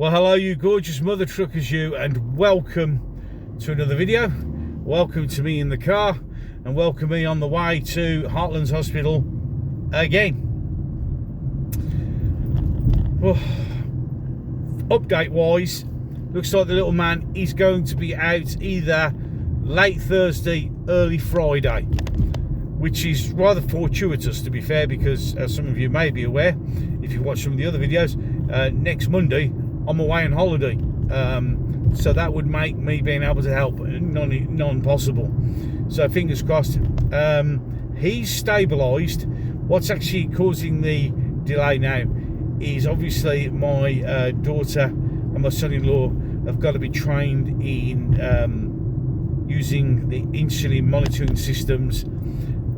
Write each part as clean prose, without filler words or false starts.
Well, hello you gorgeous mother truckers you, and welcome to another video. Welcome to me in the car, and welcome me on the way to Heartlands Hospital again. Well, update wise, looks like the little man is going to be out either late Thursday, early Friday, which is rather fortuitous, to be fair, because as some of you may be aware, if you watch some of the other videos, next Monday I'm away on holiday, so that would make me being able to help non-possible. So fingers crossed. He's stabilised. What's actually causing the delay now is obviously my daughter and my son-in-law have got to be trained in using the insulin monitoring systems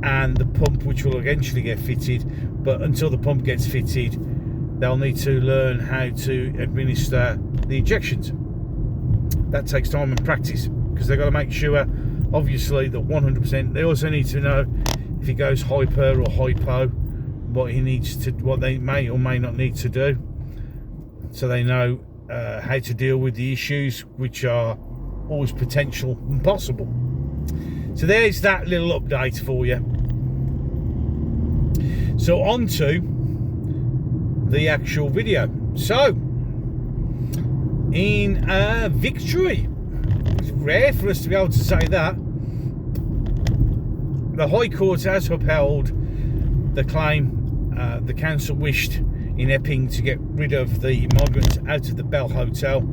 and the pump, which will eventually get fitted. But until the pump gets fitted, they'll need to learn how to administer the injections. That takes time and practice, because they've got to make sure, obviously, that 100%. They also need to know if he goes hyper or hypo, what they may or may not need to do, so they know how to deal with the issues, which are always potential and possible. So there's that little update for you. So on to the actual video. So, in victory, it's rare for us to be able to say that, the High Court has upheld the claim the council wished in Epping to get rid of the migrants out of the Bell Hotel.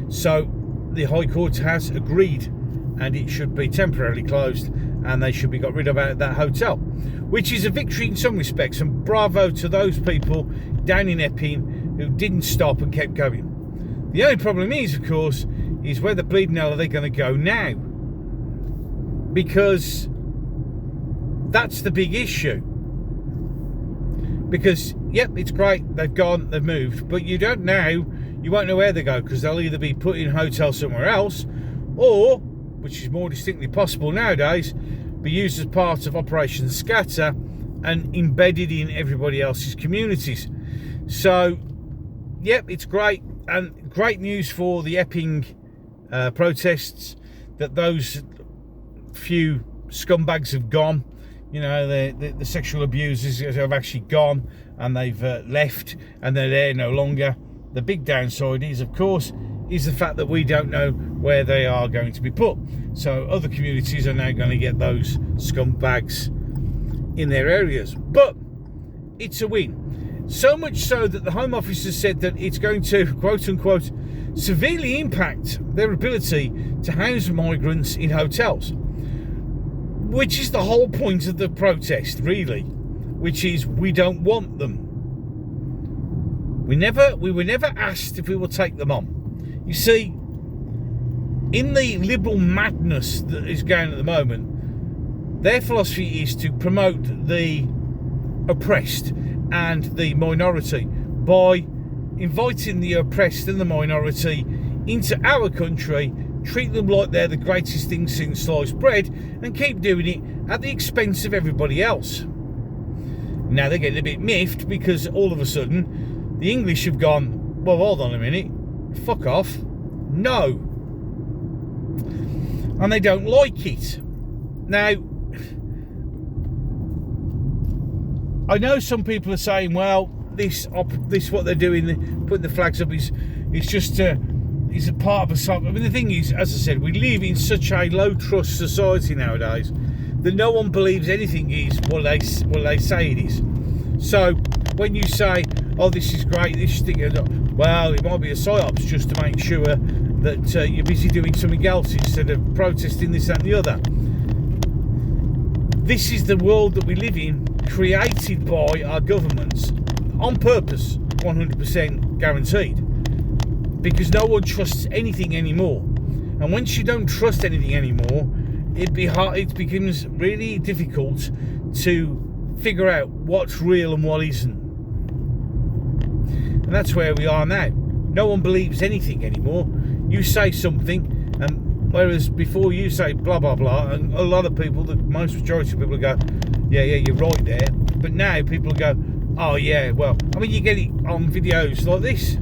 So the High Court has agreed, and it should be temporarily closed, and they should be got rid of out of that hotel, which is a victory in some respects, and bravo to those people down in Epping who didn't stop and kept going. The only problem is, of course, is where the bleeding hell are they going to go now? Because that's the big issue. Because, yep, it's great, they've gone, they've moved, but you won't know where they go, because they'll either be put in a hotel somewhere else, or, which is more distinctly possible nowadays, be used as part of Operation Scatter and embedded in everybody else's communities. So, yep, it's great, and great news for the Epping protests, that those few scumbags have gone. You know, the sexual abusers have actually gone, and they've left, and they're there no longer. The big downside is, of course, is the fact that we don't know where they are going to be put. So other communities are now going to get those scumbags in their areas. But it's a win. So much so that the Home Office has said that it's going to, quote unquote, severely impact their ability to house migrants in hotels, which is the whole point of the protest, really, which is we don't want them. We were never asked if we will take them on. You see, in the liberal madness that is going at the moment, their philosophy is to promote the oppressed and the minority by inviting the oppressed and the minority into our country, treat them like they're the greatest thing since sliced bread, and keep doing it at the expense of everybody else. Now they're getting a bit miffed, because all of a sudden the English have gone, well, hold on a minute, fuck off, no. And they don't like it. Now, I know some people are saying, well, this what they're doing, putting the flags up, is just is a part of a. I mean, the thing is, as I said, we live in such a low trust society nowadays that no one believes anything is what they say it is. So when you say, oh, this is great, this thing, well, it might be a psyops just to make sure that you're busy doing something else instead of protesting this, that and the other. This is the world that we live in, created by our governments on purpose, 100% guaranteed, because no one trusts anything anymore. And once you don't trust anything anymore, it becomes really difficult to figure out what's real and what isn't. And that's where we are now. No one believes anything anymore. You say something, and whereas before you say blah blah blah, and a lot of people, the most majority of people go, yeah, you're right there. But now people go, oh yeah, well, I mean, you get it on videos like this.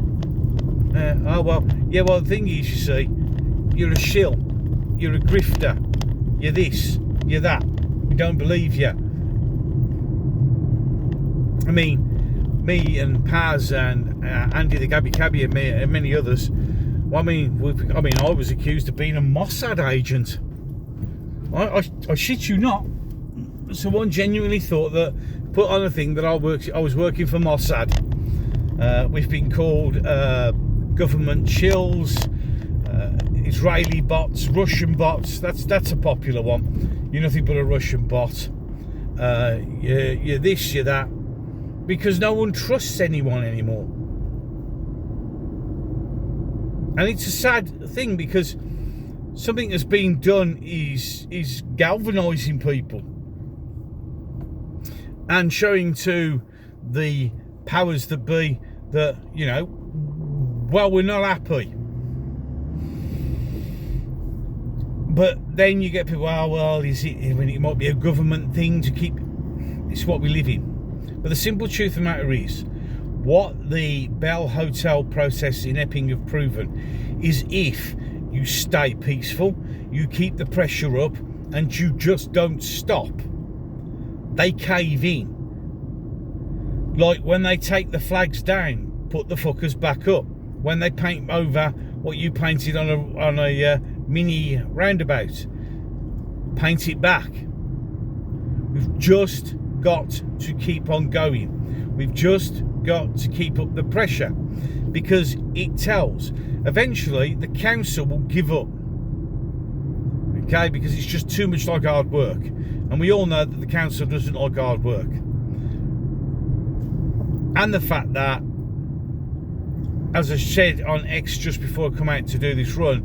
Oh well, yeah. Well, the thing is, you see, you're a shill, you're a grifter, you're this, you're that. We don't believe you. I mean, me and Paz and Andy the Gabby Cabby and many others. Well, I mean, I was accused of being a Mossad agent. I shit you not. Someone genuinely thought that, put on a thing that I was working for Mossad. We've been called government shills, Israeli bots, Russian bots. That's a popular one. You're nothing but a Russian bot. You're this, you're that, because no one trusts anyone anymore. And it's a sad thing, because something that's being done is galvanising people and showing to the powers that be that, you know, well, we're not happy. But then you get people, oh, well, is it? I mean, it might be a government thing to keep. It's what we live in. But the simple truth of the matter is, what the Bell Hotel process in Epping have proven is, if you stay peaceful, you keep the pressure up, and you just don't stop, they cave in. Like when they take the flags down, put the fuckers back up. When they paint over what you painted on a mini roundabout, paint it back. We've just got to keep on going. We've just got to keep up the pressure, because it tells. Eventually, the council will give up. Okay, because it's just too much like hard work, and we all know that the council doesn't like hard work. And the fact that, as I said on X just before I come out to do this run,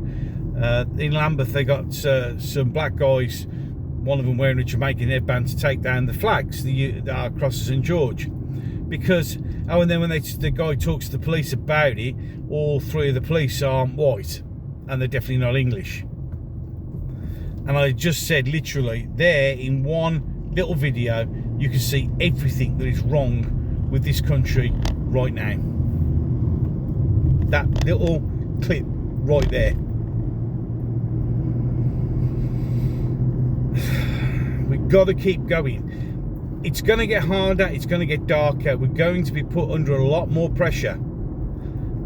in Lambeth they got some black guys, one of them wearing a Jamaican headband, to take down the flags that are across St George. Because, oh, and then when the guy talks to the police about it, all three of the police aren't white, and they're definitely not English. And I just said, literally, there in one little video, you can see everything that is wrong with this country right now. That little clip right there. We've got to keep going. It's going to get harder, it's going to get darker. We're going to be put under a lot more pressure,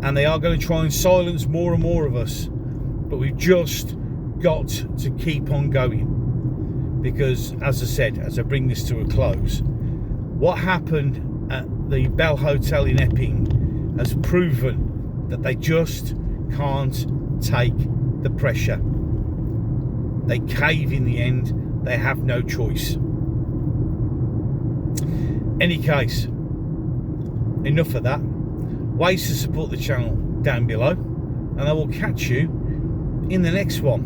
and they are going to try and silence more and more of us. But we've just got to keep on going, because, as I said, as I bring this to a close, what happened at the Bell Hotel in Epping has proven that they just can't take the pressure. They cave in the end. They have no choice. Any case, enough of that. Ways to support the channel down below, and I will catch you in the next one.